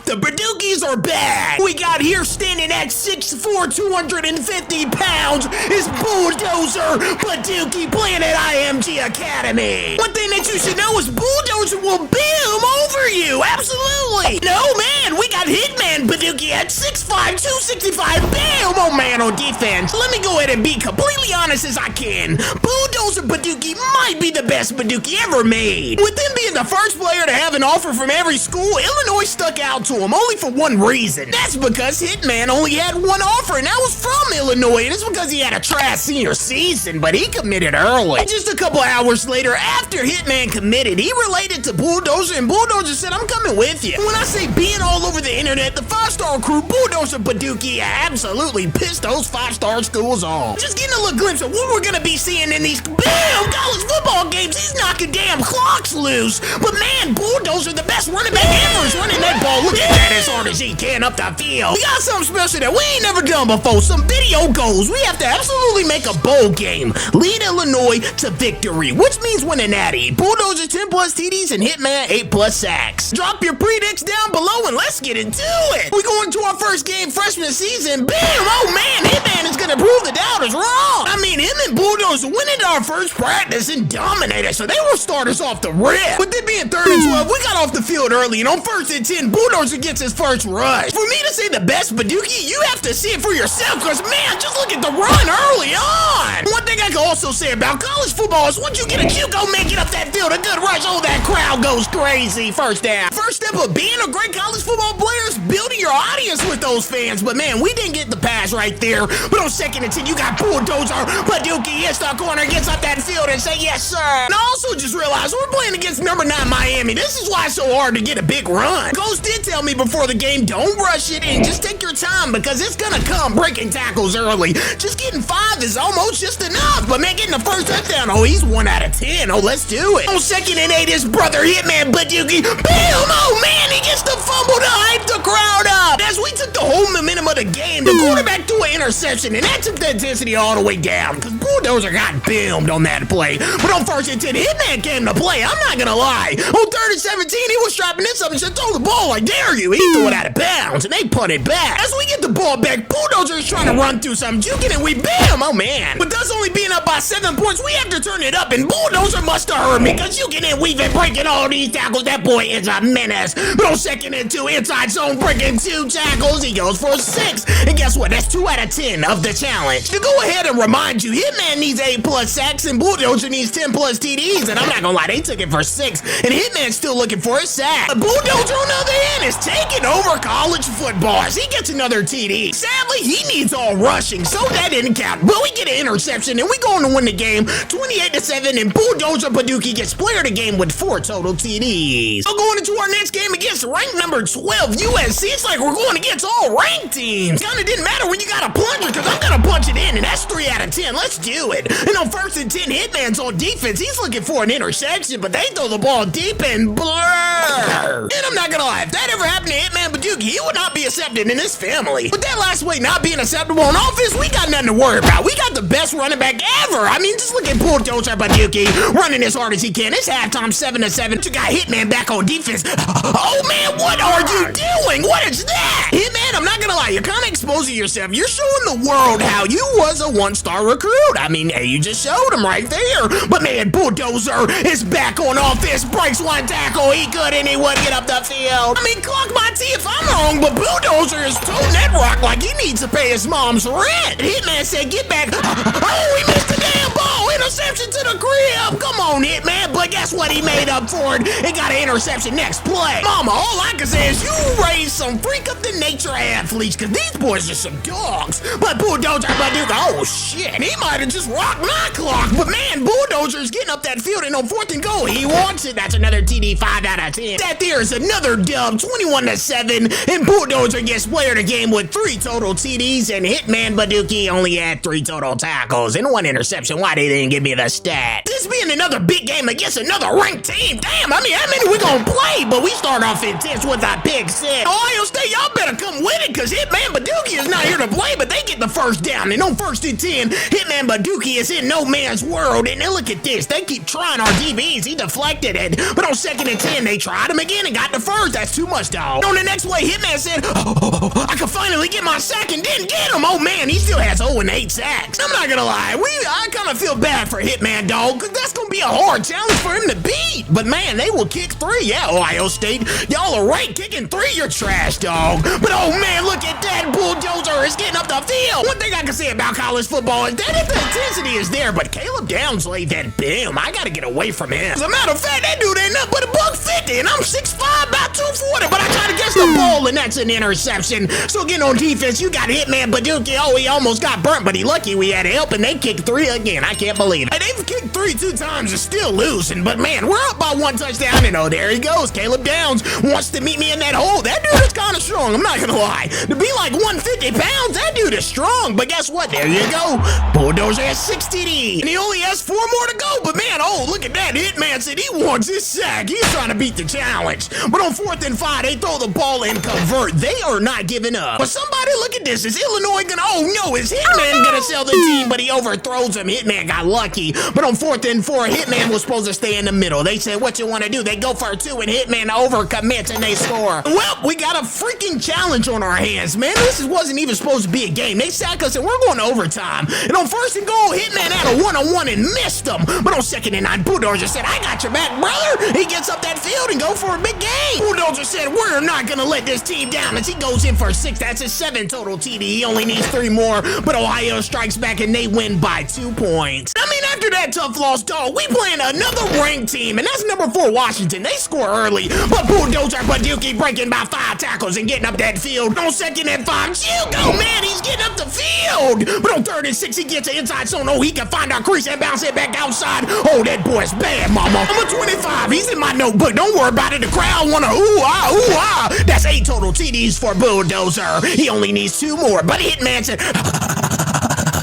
The Badookies are back. We got here standing at 6'4", 250 pounds is Bulldozer Badookie playing at IMG Academy. One thing that you should know is Bulldozer will boom over you. Absolutely. No, man, we got Hitman Badookie at 6'5", 265. Bam! Oh, man, on defense. Let me go ahead and be completely honest as I can. Bulldozer Badookie might be the best Badookie ever made. With him being the first player to have an offer from every school, Illinois stuck out to him only for one reason. That's because Hitman only had one offer, and that was from Illinois. And it's because he had a trash senior season, but he committed early. And just a couple hours later, after Hitman committed, he related to Bulldozer, and Bulldozer said, I'm coming with you. When I say being all over the internet, the 5-star crew, Bulldozer Badookie, absolutely pissed those 5-star schools off. Just getting a little glimpse of what we're gonna be seeing in these college football games. He's knocking damn clocks loose. But man, Bulldozer, the best running back ever, is running that ball. Look at that as hard as he can up the field. We got something special that we ain't never done before. Some video goals. We have to absolutely make a bowl game. Lead Illinois to victory, which means win a natty. Bulldozer 10+ TDs and Hitman 8+ sacks. Drop your predicts down below and let's get into it. We go into our first game freshman season. Bam! Oh man, Hitman is gonna prove the doubters wrong. I mean, him and Bulldozer went into our first practice and dominated, so they were starters off the rip. With it being 3rd and 12, we got off the field early, and on 1st and 10, Bulldozer gets his first rush. For me to say the best Badookie, you have to see it for yourself, because man, just look at the run early on. One thing I can also say about college football is once you get a cue, go make it up that field, a good rush, oh, that crowd goes crazy. First down. First step of being a great college football player is building your audience with those fans, but man, we didn't get the pass right there. But on 2nd and 10, you got Bulldozer Badookie hits the corner, gets up that field and say, yes, sir. And I also just realized we're playing against number 9 Miami. This is why it's so hard to get a big run. Coach did tell me before the game, don't rush it and just take your time because it's gonna come breaking tackles early. Just getting 5 is almost just enough. But man, getting the first touchdown, oh, he's 1 out of 10. Oh, let's do it. On 2nd and 8, his brother Hitman Badookie, bam! Oh man, he gets the fumble to hype the crowd up. As we took the whole momentum of the game, the quarterback threw an interception, and that took the intensity all the way down because Bulldozer got boomed on that play. But on 1st and 10, Hitman came to play. I'm not gonna lie. On 3rd and 17, he was strapping this up and said, throw the ball, I dare you. He threw it out of bounds, and they punted back. As we get the ball back, Bulldozer is trying to run through something, juking, and we bam! Oh man. With us only being up by 7 points, we have to turn it up, and Bulldozer must have heard me because juking and weaving, breaking all these tackles. That boy is a menace. But on 2nd and 2, inside zone, breaking 2 tackles. He goes for 6. And guess what? That's 2 out of 10 of the challenge. To go ahead and remind you, Hitman needs 8+ sacks and Bulldozer needs 10+ TDs. And I'm not gonna lie, they took it for 6. And Hitman's still looking for a sack. But Bulldozer, on the other hand, is taking over college football as he gets another TD. Sadly, he needs all rushing, so that didn't count. But we get an interception, and we go on to win the game 28-7. And Bulldozer Badookie gets player of the game with 4 total TDs. So going into our next game against ranked number 12 USC, it's like we're going against all ranked teams. Kinda didn't matter when you got a plunger, because I'm gonna punch it in, and that's 3 out of 10. Let's do it. And on 1st and 10, Hitman's on defense. He's looking for an interception, but they throw the ball deep and blur. And I'm not gonna lie, if that ever happened to Hitman Badookie, he would not be accepted in this family. With that last play not being acceptable on offense, we got nothing to worry about. We got the best running back ever. I mean, just look at Bulldozer Badookie running as hard as he can. It's halftime 7-7. You got Hitman back on defense. Oh man, what are you doing? What is that? Hitman, I'm not gonna lie, you're kind of exposing yourself. You're showing the world how you was a 1-star recruit. I mean, hey, you just showed him right there. But man, Bulldozer is back on offense, breaks 1 tackle. He couldn't, he wouldn't get up the field. I mean, clock my T if I'm wrong, but Bulldozer is toting that rock like he needs to pay his mom's rent. Hitman said, get back. Oh, he missed the damn ball. Interception to the crib. Come on, Hitman. But guess what? He made up for it. He got an interception next play. Mama, all I can say is you raised some freak of the nature athletes, because these boys are some dogs. But Bulldozer Badookie, oh shit, he might have just rocked my clock. But man, Bulldozer's getting up that field, and on 4th and goal, he wants it. That's another TD, 5 out of 10. That there is another dub, 21-7. And then Bulldozer gets player of the game with 3 total TDs, and Hitman Badookie only had 3 total tackles and 1 interception. Why they didn't give me the stat? This being another big game against another ranked team. Damn, I mean, how many we gonna play? But we start off intense with a pick 6. Ohio State, y'all better come with it, because Hitman Badookie is not here to play, but they get the first down. And on 1st and 10, Hitman Badookie is in no man's world. And then look at this. They keep trying our DBs. He deflected it. But on 2nd and 10, they tried him again and got the first. That's too much, dog. On the next play, Hitman said, I can finally get my sack, and didn't get him. Oh, man, he still has 0-8 sacks. I'm not gonna lie. I kind of feel bad for Hitman, dog, because that's gonna be a hard challenge for him to beat. But, man, they will kick 3. Yeah, Ohio State, y'all are right. Kicking 3, you're trash, dog. But, oh, man, look at that. Bulldozer is getting up the field. One thing I can say about college football is that if the intensity is there, but Caleb Downs laid that bam, I gotta get away from him. As a matter of fact, that dude ain't nothing but $150, and I'm 6'5", about 240, but I tried to catch the ball, and that's an interception. So again, on defense, you got Hitman Badookie. Oh, he almost got burnt, but he lucky we had help, and they kicked 3 again. I can't believe it. And they've kicked 3 2 times and still losing, but man, we're up by 1 touchdown, and oh, there he goes. Caleb Downs wants to meet me in that hole. That dude is kind of strong, I'm not gonna lie. To be like 150 pounds, that dude is strong, but guess what? There you go. Bulldozer has 6 TD, and he only has 4 more to go, but man, oh, look at that. Hitman said he wants his sack. He's trying to beat the challenge. But on 4th and 5, they throw the ball and convert. They are not giving up. But somebody look at this. Is Illinois gonna, oh no, is Hitman gonna sell the team? But he overthrows him. Hitman got lucky. But on 4th and 4, Hitman was supposed to stay in the middle. They said, what you want to do? They go for 2, and Hitman overcommits, and they score. Well, we got a freaking challenge on our hands, man. This wasn't even supposed to be a game. They sack us, and we're going to overtime. And on 1st and goal, Hitman had a 1-on-1 and missed them. But on 2nd and 9, Bulldozer said, I got your back, brother. He gets up that field and go for a big game. Bulldozer said, we're not going to let this team down, as he goes in for 6. That's his 7 total TD. He only needs 3 more, but Ohio strikes back, and they win by 2 points. I mean, after that tough loss, dog, we playing another ranked team, and that's number 4 Washington. They score early, but Bulldozer Badookie breaking by 5 tackles and getting up that field. On 2nd and 5, Hugo, man, he's getting up the field. But on 3rd and 6, he gets an inside zone. Oh, he can find our crease and bounce it back outside. Oh, that boy's bad, mama. Number 25, he's in my notebook. Don't worry about it. The crowd wanna ooh-ah, ooh-ah. That's 8 total TDs for Bulldozer. He only needs 2 more, but Hitman said,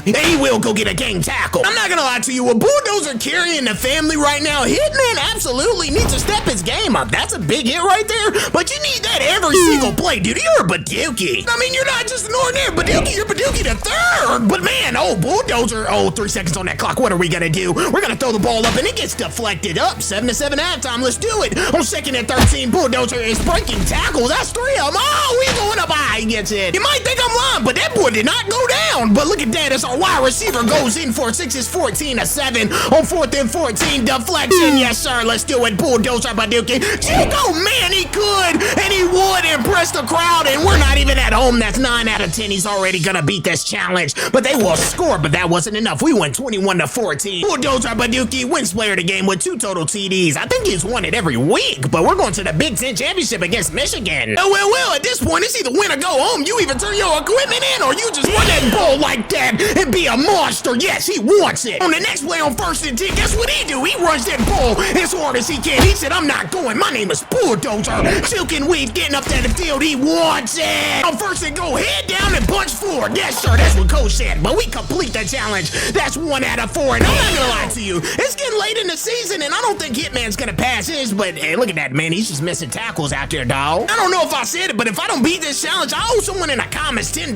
he will go get a game tackle. I'm not gonna lie to you, with Bulldozer carrying the family right now, Hitman absolutely needs to step his game up. That's a big hit right there, but you need that every single play, dude. You're a Badookie. I mean, you're not just an ordinary Badookie, you're Badookie the 3rd. But man, oh, Bulldozer, 3 seconds on that clock. What are we gonna do? We're gonna throw the ball up, and it gets deflected up. 7-7 halftime, let's do it. On 2nd and 13, Bulldozer is breaking tackles. That's 3 of them. Oh, he's going up high, he gets it. You might think I'm lying, but that boy did not go down. But look at that, it's our wide receiver goes in for 6. It's 14-7. On 4th and 14, deflection. Yes, sir. Let's do it. Bulldozer Badookie. Chico, man, he could, and he would impress the crowd, and we're not even at home. That's 9 out of 10. He's already gonna beat this challenge, but they will score, but that wasn't enough. We went 21-14. Bulldozer Badookie wins player of the game with 2 total TDs. I think he's won it every week, but we're going to the Big Ten Championship against Michigan. Well, at this point, it's either win or go home. You either turn your equipment in, or you just run that ball like that and be a monster. Yes, he wants it. On the next play on 1st and 10, guess what he do? He runs that ball as hard as he can. He said, I'm not going. My name is Bulldozer. Silk and weave getting up to the field. He wants it. On 1st and goal, head down and punch forward. Yes, sir, that's what Coach said. But we complete the challenge. That's 1 out of 4. And I'm not gonna lie to you, it's getting late in the season, and I don't think Hitman's gonna pass his, but hey, look at that, man. He's just missing tackles out there, dog. I don't know if I said it, but if I don't beat this challenge, I owe someone in the comments $10.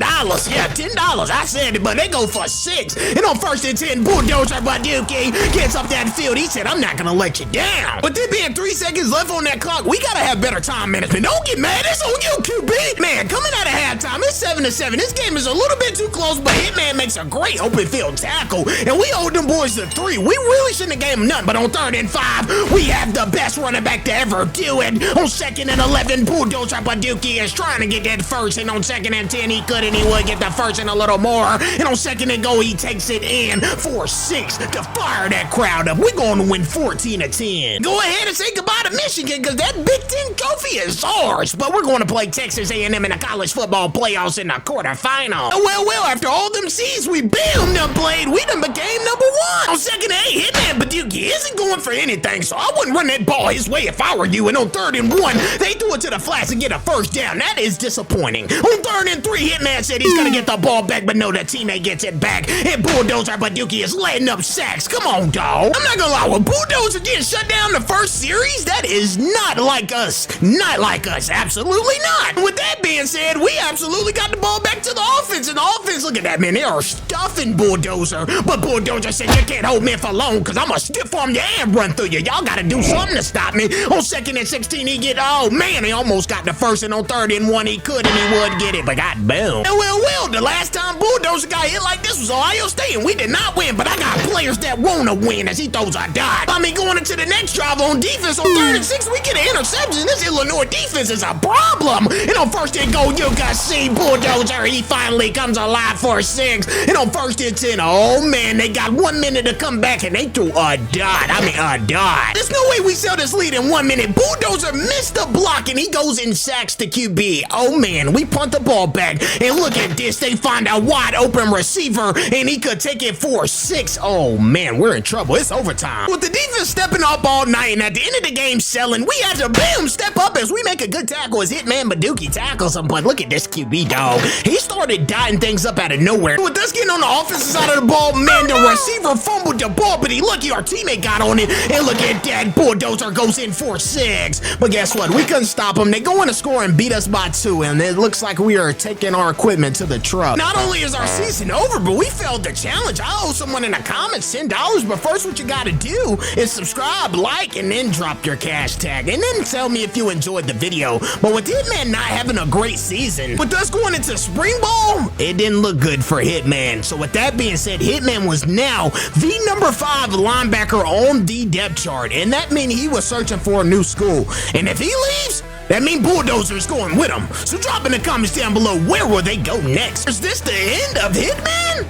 Yeah, $10. I said it, but they go for 6. And on 1st and 10, Bulldozer Badookie gets up that field. He said, I'm not gonna let you down. But there being 3 seconds left on that clock, we gotta have better time management. Don't get mad. It's on you, QB. Man, coming out of halftime, it's 7-7. This game is a little bit too close, but Hitman makes a great open field tackle, and we owed them boys the 3. We really shouldn't have gave them none, but on 3rd and 5, we have the best running back to ever do it. On 2nd and 11, Bulldozer Badookie is trying to get that first, and on 2nd and 10, he could, and he would get the first and a little more. And on 2nd and goal, he takes it in for 6 to fire that crowd up. We're going to win 14-10. Go ahead and say goodbye to Michigan, because that Big Ten trophy is ours, but we're going to play Texas A&M in the college football playoffs in the the quarterfinal. Well, after all them C's we done played, we done became number 1. On second A, Hitman Badookie isn't going for anything, so I wouldn't run that ball his way if I were you. And on 3rd and 1, they threw it to the flats and get a first down. That is disappointing. On 3rd and 3, Hitman said he's gonna get the ball back, but no, the teammate gets it back. And Bulldozer Badookie is letting up sacks. Come on, dawg. I'm not gonna lie, with Bulldozer getting shut down the first series, that is not like us. Not like us. Absolutely not. With that being said, we absolutely got the ball back to the offense. And the offense, look at that, man. They are stuffing Bulldozer. But Bulldozer said, you can't hold me for long because I'm gonna stiff arm you and run through you. Y'all gotta do something to stop me. On 2nd and 16, he get, oh man, he almost got the first. And on 3rd and 1, he could and he would get it, but got boom. Well, the last time Bulldozer got hit like this was Ohio State, and we did not win, but I got players that wanna win as he throws a dot. I mean, going into the next drive on defense, on 3rd and 6, we get an interception. This Illinois defense is a problem. And on 1st and goal, you can see Bulldozer, he finally comes alive for 6. And on 1st and 10, oh man, they got 1 minute to come back, and they threw a dot. I mean, a dot. There's no way we sell this lead in 1 minute. Bulldozer missed the block, and he goes and sacks the QB. Oh man, we punt the ball back, and look at this. They find a wide open receiver, and he could take it for 6. Oh man, we're in trouble. It's overtime. With the defense stepping up all night, and at the end of the game selling, we have to boom step up as we make a good tackle as Hitman Badookie tackles him. But look at this QB, dog. He started dotting things up out of nowhere. With us getting on the offensive side of the ball, man, the receiver fumbled the ball, but he lucky our teammate got on it. And look at that, Bulldozer goes in for 6. But guess what? We couldn't stop him. They go in to score and beat us by 2, and it looks like we are taking our equipment to the truck. Not only is our season over, but we failed the challenge. I owe someone in the comments $10, but first what you gotta do is subscribe, like, and then drop your cash tag, and then tell me if you enjoyed the video. But with Hitman not having a great season, with us going into spring ball, it didn't look good for Hitman. So with that being said, Hitman was now the number 5 linebacker on the depth chart, and that meant he was searching for a new school. And if he leaves, that means Bulldozer is going with him. So drop in the comments down below, where will they go next? Is this the end of Hitman?